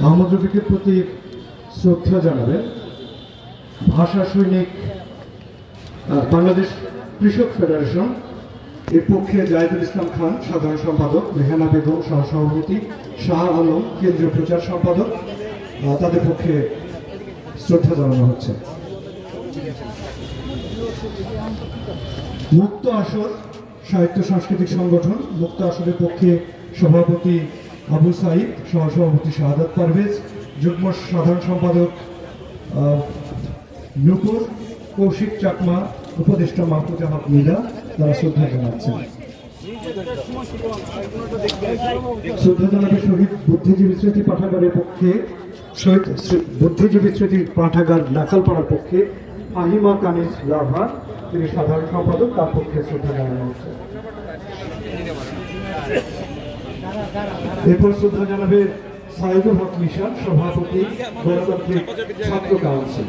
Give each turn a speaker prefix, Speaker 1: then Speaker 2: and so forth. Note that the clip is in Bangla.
Speaker 1: আহমদ রফিকের প্রতি শ্রদ্ধা জানাবেন ভাষা সৈনিক বাংলাদেশ কৃষক ফেডারেশন এর পক্ষে জাহিদুল ইসলাম খান সাধারণ সম্পাদক, রেহানা বেগম সহসভাপতি, শাহ আলম কেন্দ্রীয় প্রচার সম্পাদক, তাদের পক্ষে শ্রদ্ধা জানানো হচ্ছে। মুক্ত আসর সাহিত্য সাংস্কৃতিক সংগঠন, মুক্ত আসরের পক্ষে সভাপতি আবু সাইদ, সহসভাপতি শাহাদাত পারভেজ, যুগ্ম সাধারণ সম্পাদক নূপুর, কৌশিক চাকমা, উপদেষ্টা মাহফুজা হক মিলা, তারা শ্রদ্ধা জানাচ্ছেন। শ্রদ্ধা জানাবে শহীদ বুদ্ধিজীবী স্মৃতি পাঠাগারের পক্ষে, শহীদ বুদ্ধিজীবী স্মৃতি পাঠাগার নাকালপাড়ার পক্ষে আহিমা কানিজ লাভা, তিনি সাধারণ সম্পাদক, তার পক্ষে শ্রদ্ধা জানানো হচ্ছে। এরপর শ্রদ্ধা জানাবে সাইদুল হক মিশন, সভাপতি, গণতান্ত্রিক ছাত্র কাউন্সিল।